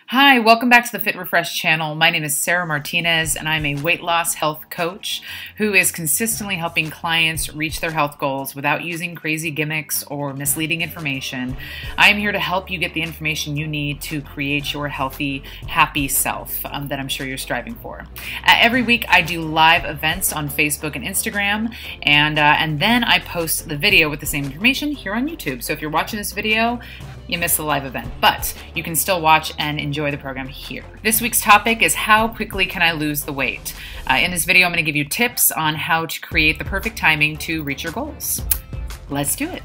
Hi, welcome back to the Fit Refresh channel. My name is Sarah Martinez, and I'm a weight loss health coach who is consistently helping clients reach their health goals without using crazy gimmicks or misleading information. I'm here to help you get the information you need to create your healthy, happy self that I'm sure you're striving for. Every week, I do live events on Facebook and Instagram, and then I post the video with the same information here on YouTube. So if you're watching this video, you missed the live event, but you can still watch and enjoy the program here. This week's topic is how quickly can I lose the weight? In this video, I'm going to give you tips on how to create the perfect timing to reach your goals. Let's do it.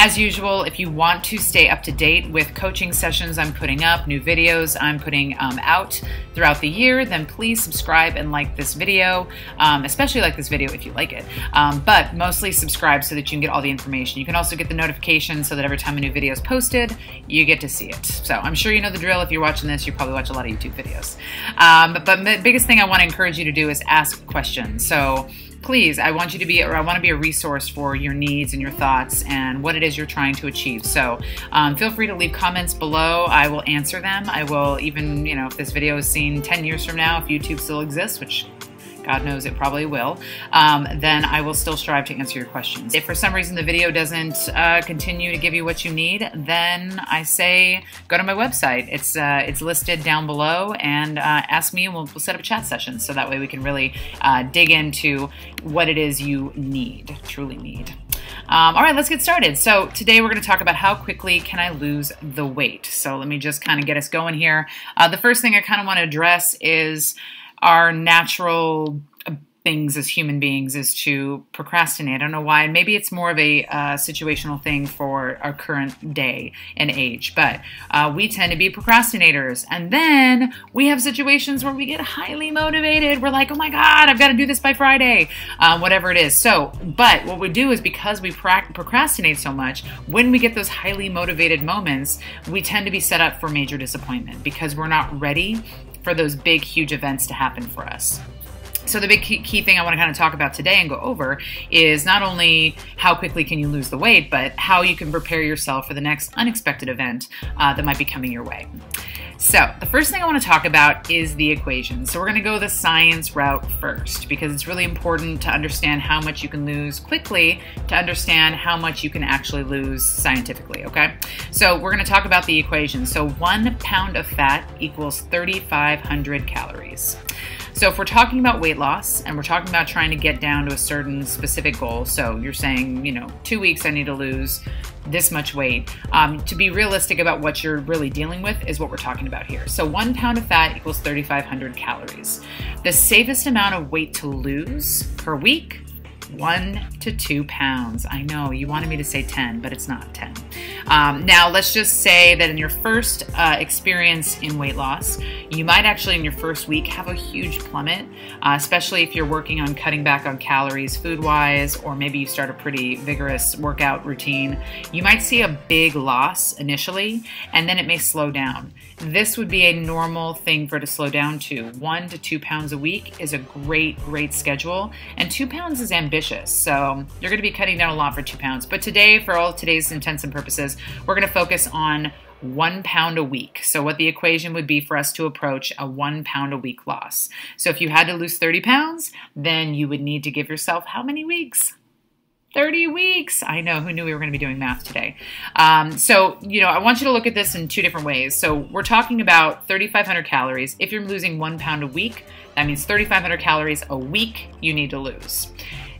As usual, if you want to stay up to date with coaching sessions I'm putting up, new videos I'm putting out throughout the year, then please subscribe and like this video, especially like this video if you like it, but mostly subscribe so that you can get all the information. You can also get the notifications so that every time a new video is posted, you get to see it. So I'm sure you know the drill. If you're watching this, you probably watch a lot of YouTube videos. But the biggest thing I want to encourage you to do is ask questions. So please, I want to be a resource for your needs and your thoughts and what it is you're trying to achieve. So feel free to leave comments below. I will answer them. I will even, if this video is seen 10 years from now, if YouTube still exists, which God knows it probably will, then I will still strive to answer your questions. If for some reason the video doesn't continue to give you what you need, then I say go to my website. It's listed down below, and ask me and we'll set up a chat session so that way we can really dig into what it is you truly need. All right, let's get started. So today we're going to talk about how quickly can I lose the weight. So let me just kind of get us going here. The first thing I kind of want to address is our natural things as human beings is to procrastinate. I don't know why. Maybe it's more of a situational thing for our current day and age, but we tend to be procrastinators. And then we have situations where we get highly motivated. We're like, oh my God, I've got to do this by Friday, whatever it is. So, but what we do is because we procrastinate so much, when we get those highly motivated moments, we tend to be set up for major disappointment because we're not ready for those big, huge events to happen for us. So the big key thing I want to kind of talk about today and go over is not only how quickly can you lose the weight, but how you can prepare yourself for the next unexpected event that might be coming your way. So the first thing I want to talk about is the equation. So we're going to go the science route first because it's really important to understand how much you can lose quickly to understand how much you can actually lose scientifically, okay? So we're going to talk about the equation. So 1 pound of fat equals 3,500 calories. So if we're talking about weight loss and we're talking about trying to get down to a certain specific goal, so you're saying, 2 weeks I need to lose this much weight, to be realistic about what you're really dealing with is what we're talking about here. So 1 pound of fat equals 3,500 calories. The safest amount of weight to lose per week, 1 to 2 pounds. I know you wanted me to say 10, but it's not 10. Now let's just say that in your first experience in weight loss, you might actually in your first week have a huge plummet, especially if you're working on cutting back on calories food-wise, or maybe you start a pretty vigorous workout routine. You might see a big loss initially, and then it may slow down. This would be a normal thing for it to slow down to. 1 to 2 pounds a week is a great schedule, and 2 pounds is ambitious. So you're going to be cutting down a lot for 2 pounds. But today, for all of today's intents and purposes, we're going to focus on 1 pound a week. So what the equation would be for us to approach a 1 pound a week loss. So if you had to lose 30 pounds, then you would need to give yourself how many weeks? 30 weeks. I know, who knew we were going to be doing math today? So, I want you to look at this in two different ways. So we're talking about 3,500 calories. If you're losing 1 pound a week, that means 3,500 calories a week you need to lose.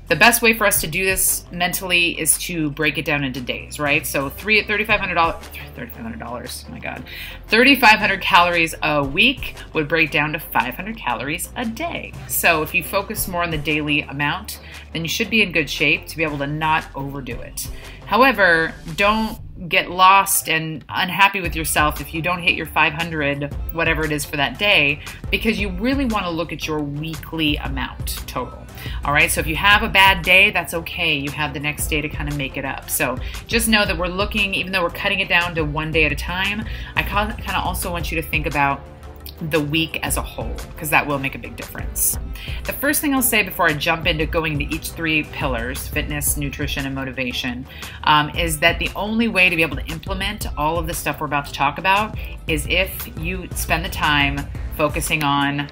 The best way for us to do this mentally is to break it down into days, right? So $3,500, oh my God, 3,500 calories a week would break down to 500 calories a day. So if you focus more on the daily amount, then you should be in good shape to be able to not overdo it. However, don't get lost and unhappy with yourself if you don't hit your 500, whatever it is for that day, because you really want to look at your weekly amount total. All right, so if you have a bad day, that's okay. You have the next day to kind of make it up. So just know that we're looking, even though we're cutting it down to 1 day at a time, I kind of also want you to think about the week as a whole, because that will make a big difference. The first thing I'll say before I jump into going into each three pillars, fitness, nutrition, and motivation, is that the only way to be able to implement all of the stuff we're about to talk about is if you spend the time focusing on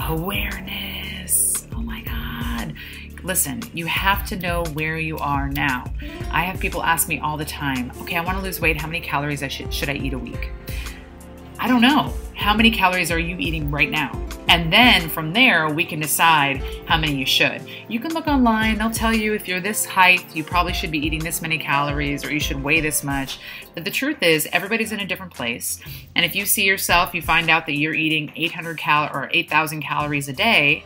awareness. Oh my God. Listen, you have to know where you are now. I have people ask me all the time, okay, I want to lose weight. How many calories should I eat a week? I don't know. How many calories are you eating right now? And then from there, we can decide how many you should. You can look online. They'll tell you if you're this height, you probably should be eating this many calories, or you should weigh this much. But the truth is, everybody's in a different place. And if you see yourself, you find out that you're eating 8,000 calories a day,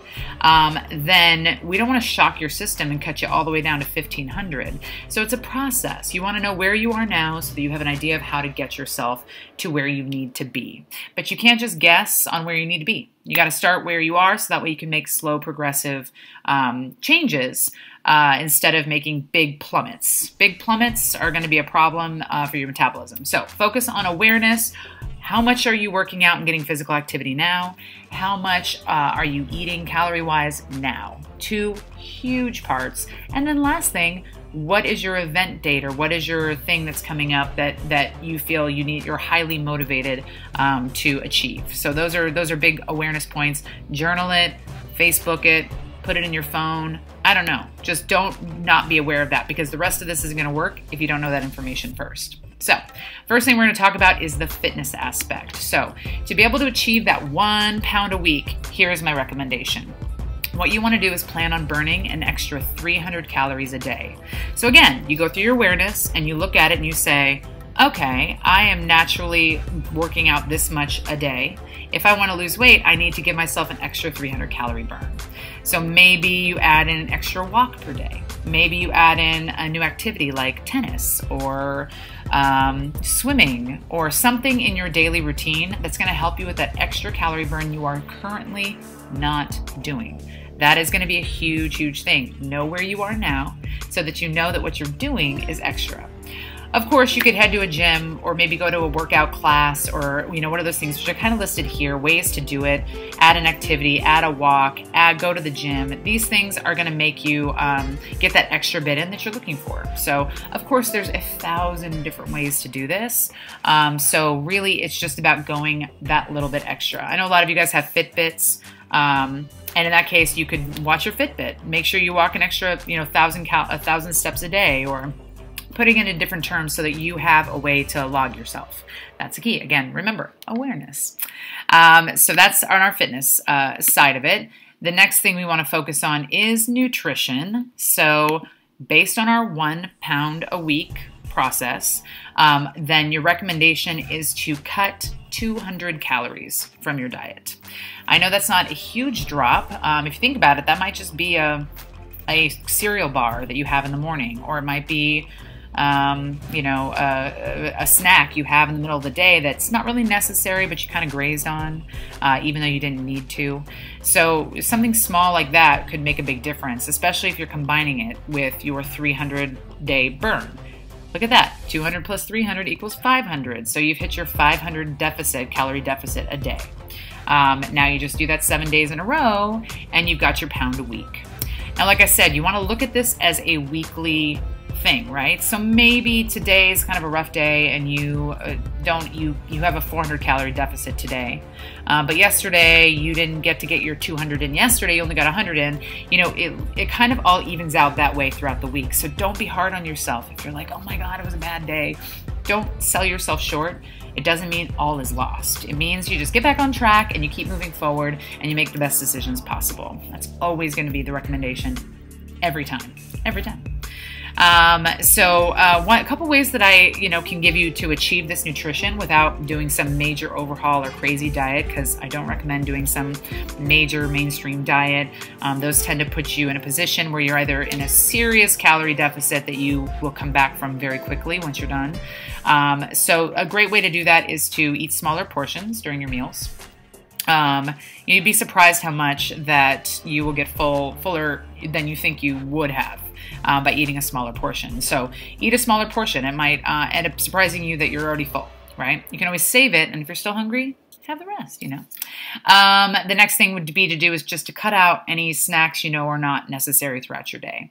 then we don't want to shock your system and cut you all the way down to 1,500. So it's a process. You want to know where you are now so that you have an idea of how to get yourself to where you need to be. But you can't just guess on where you need to be. You got to start where you are so that way you can make slow, progressive changes instead of making big plummets. Big plummets are going to be a problem for your metabolism. So focus on awareness. How much are you working out and getting physical activity now? How much are you eating calorie-wise now? Two huge parts. And then last thing, what is your event date, or what is your thing that's coming up that you feel you're highly motivated to achieve? So those are big awareness points. Journal it, Facebook it, put it in your phone. I don't know. Just don't not be aware of that, because the rest of this isn't going to work if you don't know that information first. So first thing we're going to talk about is the fitness aspect. So to be able to achieve that 1 pound a week, here's my recommendation. What you want to do is plan on burning an extra 300 calories a day. So again, you go through your awareness and you look at it and you say, okay, I am naturally working out this much a day. If I want to lose weight, I need to give myself an extra 300 calorie burn. So maybe you add in an extra walk per day. Maybe you add in a new activity like tennis or swimming, or something in your daily routine that's going to help you with that extra calorie burn you are currently not doing. That is going to be a huge, huge thing. Know where you are now so that you know that what you're doing is extra. Of course, you could head to a gym or maybe go to a workout class, or one of those things which are kind of listed here, ways to do it. Add an activity, add a walk, go to the gym. These things are going to make you get that extra bit in that you're looking for. So of course, there's 1,000 different ways to do this. So really, it's just about going that little bit extra. I know a lot of you guys have Fitbits. And in that case, you could watch your Fitbit. Make sure you walk an extra, 1,000 steps a day, or putting it in different terms so that you have a way to log yourself. That's the key. Again, remember, awareness. So that's on our fitness side of it. The next thing we want to focus on is nutrition. So based on our 1 pound a week process, then your recommendation is to cut 200 calories from your diet. I know that's not a huge drop. If you think about it, that might just be a cereal bar that you have in the morning, or it might be a snack you have in the middle of the day that's not really necessary, but you kind of grazed on, even though you didn't need to. So something small like that could make a big difference, especially if you're combining it with your 300-day burn. Look at that. 200 plus 300 equals 500. So you've hit your 500 calorie deficit a day. Now you just do that 7 days in a row, and you've got your pound a week. Now, like I said, you want to look at this as a weekly thing, right? So maybe today is kind of a rough day and you have a 400 calorie deficit today, but yesterday you didn't get your 200 in yesterday, you only got 100 in. It kind of all evens out that way throughout the week. So don't be hard on yourself. If you're like, oh my God, it was a bad day, don't sell yourself short. It doesn't mean all is lost. It means you just get back on track and you keep moving forward and you make the best decisions possible. That's always going to be the recommendation every time. A couple ways that I, can give you to achieve this nutrition without doing some major overhaul or crazy diet, because I don't recommend doing some major mainstream diet. Those tend to put you in a position where you're either in a serious calorie deficit that you will come back from very quickly once you're done. So a great way to do that is to eat smaller portions during your meals. You'd be surprised how much that you will get fuller than you think you would have by eating a smaller portion. So eat a smaller portion. It might end up surprising you that you're already full, right? You can always save it, and if you're still hungry, have the rest, you know. The next thing would be to do is just to cut out any snacks you know are not necessary throughout your day.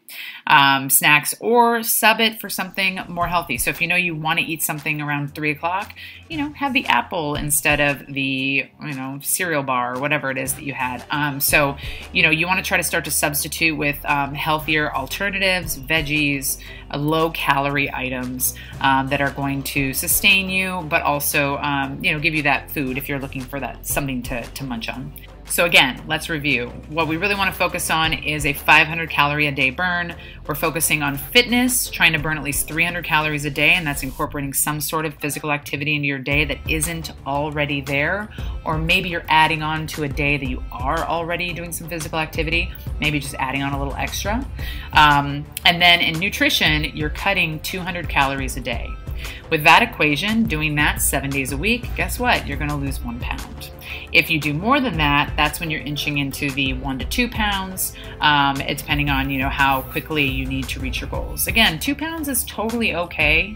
Snacks, or sub it for something more healthy. So if you know you want to eat something around 3 o'clock, you know, have the apple instead of the, you know, cereal bar or whatever it is that you had. So, you know, you want to try to start to substitute with healthier alternatives, veggies, low-calorie items that are going to sustain you, but also, you know, give you that food if you're looking for that something to munch on. So again, let's review. What we really want to focus on is a 500 calorie a day burn. We're focusing on fitness, trying to burn at least 300 calories a day, and that's incorporating some sort of physical activity into your day that isn't already there, or maybe you're adding on to a day that you are already doing some physical activity, maybe just adding on a little extra. And then in nutrition, you're cutting 200 calories a day. With that equation, doing that 7 days a week, guess what? You're going to lose 1 pound. If you do more than that, that's when you're inching into the 1 to 2 pounds, depending on, you know, how quickly you need to reach your goals. Again, 2 pounds is totally okay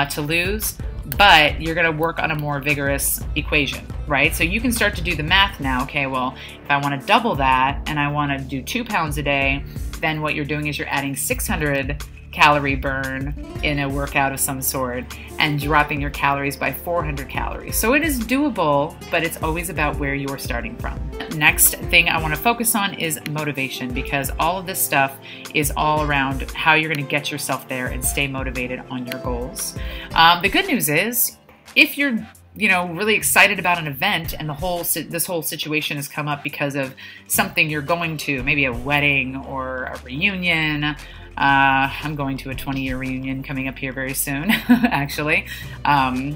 to lose, but you're going to work on a more vigorous equation, right? So you can start to do the math now. Okay, well, if I want to double that and I want to do 2 pounds a day, then what you're doing is you're adding 600 calorie burn in a workout of some sort and dropping your calories by 400 calories. So it is doable, but it's always about where you're starting from. Next thing I want to focus on is motivation, because all of this stuff is all around how you're going to get yourself there and stay motivated on your goals. The good news is, if you're really excited about an event and this whole situation has come up because of something you're going to, maybe a wedding or a reunion. I'm going to a 20-year reunion coming up here very soon, actually. I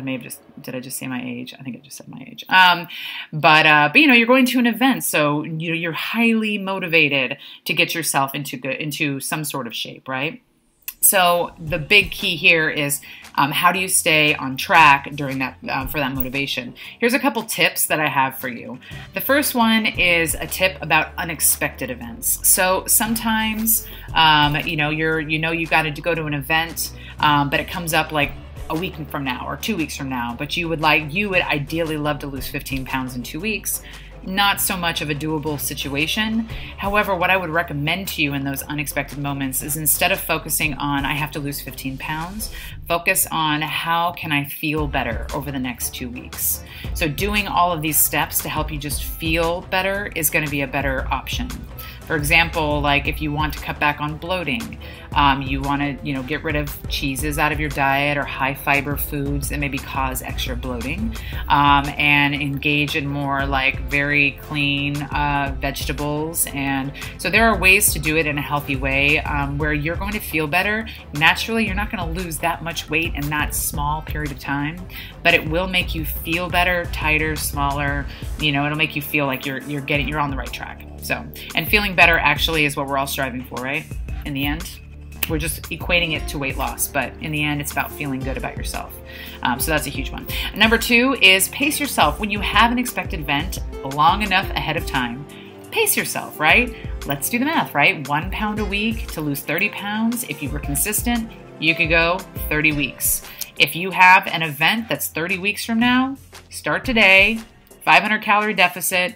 may have did I just say my age? I think I just said my age. But you know, you're going to an event, so you're highly motivated to get yourself into some sort of shape, right? So the big key here is how do you stay on track during that for that motivation? Here's a couple tips that I have for you. The first one is a tip about unexpected events. So sometimes you got to go to an event, but it comes up like a week from now or 2 weeks from now, but you would ideally love to lose 15 pounds in 2 weeks. Not so much of a doable situation. However, what I would recommend to you in those unexpected moments is, instead of focusing on I have to lose 15 pounds, focus on how can I feel better over the next 2 weeks. So doing all of these steps to help you just feel better is going to be a better option. For example, like if you want to cut back on bloating, you want to get rid of cheeses out of your diet or high fiber foods that maybe cause extra bloating, and engage in more like very clean vegetables. And so there are ways to do it in a healthy way where you're going to feel better. Naturally, you're not going to lose that much weight in that small period of time, but it will make you feel better, tighter, smaller. It'll make you feel like you're on the right track. So, and feeling better actually is what we're all striving for, right? In the end, we're just equating it to weight loss, but in the end, it's about feeling good about yourself. So that's a huge one. Number 2 is pace yourself. When you have an expected event long enough ahead of time, pace yourself, right? Let's do the math, right? 1 pound a week to lose 30 pounds. If you were consistent, you could go 30 weeks. If you have an event that's 30 weeks from now, start today, 500 calorie deficit,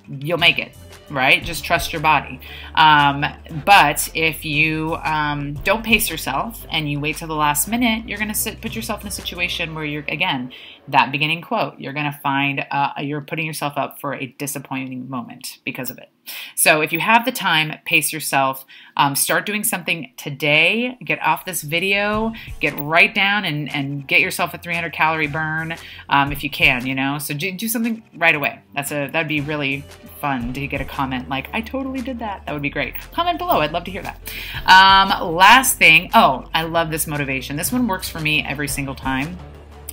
you'll make it. Right? Just trust your body. But if you don't pace yourself and you wait till the last minute, you're going to put yourself in a situation where you're, again, that beginning quote, you're going to find you're putting yourself up for a disappointing moment because of it. So if you have the time, pace yourself. Start doing something today. Get off this video. Get right down and get yourself a 300 calorie burn if you can. So do something right away. That'd be really fun to get a comment like, I totally did that. That would be great. Comment below. I'd love to hear that. Last thing. Oh, I love this motivation. This one works for me every single time.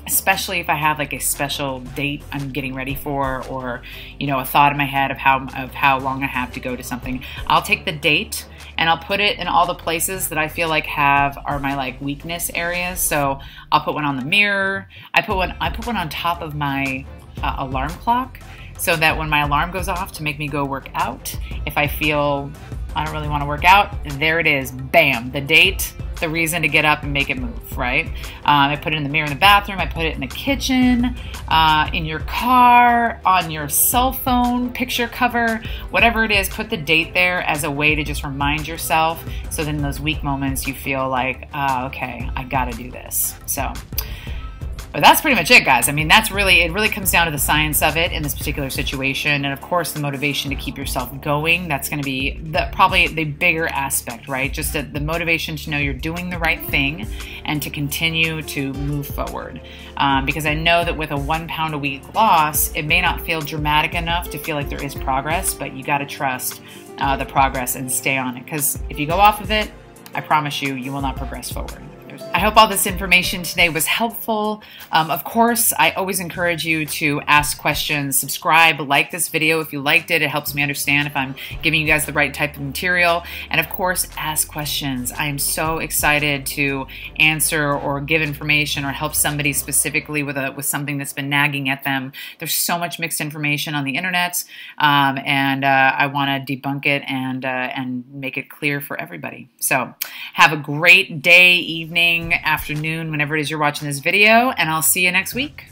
Especially if I have like a special date I'm getting ready for, or a thought in my head of how long I have to go to something. I'll take the date and I'll put it in all the places that I feel like are my like weakness areas. So I'll put one on the mirror. I put one on top of my alarm clock, so that when my alarm goes off to make me go work out, if I feel I don't really want to work out, there it is. Bam, the date. the reason to get up and make it move, right? I put it in the mirror in the bathroom. I put it in the kitchen, in your car, on your cell phone, picture cover, whatever it is, put the date there as a way to just remind yourself. So then in those weak moments, you feel like, okay, I got to do this. So. But that's pretty much it, guys. I mean, it really comes down to the science of it in this particular situation. And of course, the motivation to keep yourself going. That's going to be probably the bigger aspect, right? Just the motivation to know you're doing the right thing and to continue to move forward. Because I know that with a 1 pound a week loss, it may not feel dramatic enough to feel like there is progress, but you got to trust the progress and stay on it. Because if you go off of it, I promise you, you will not progress forward. I hope all this information today was helpful. Of course, I always encourage you to ask questions, subscribe, like this video if you liked it. It helps me understand if I'm giving you guys the right type of material. And of course, ask questions. I am so excited to answer or give information or help somebody specifically with something that's been nagging at them. There's so much mixed information on the internet, and I want to debunk it and make it clear for everybody. So have a great day, evening, afternoon, whenever it is you're watching this video, and I'll see you next week.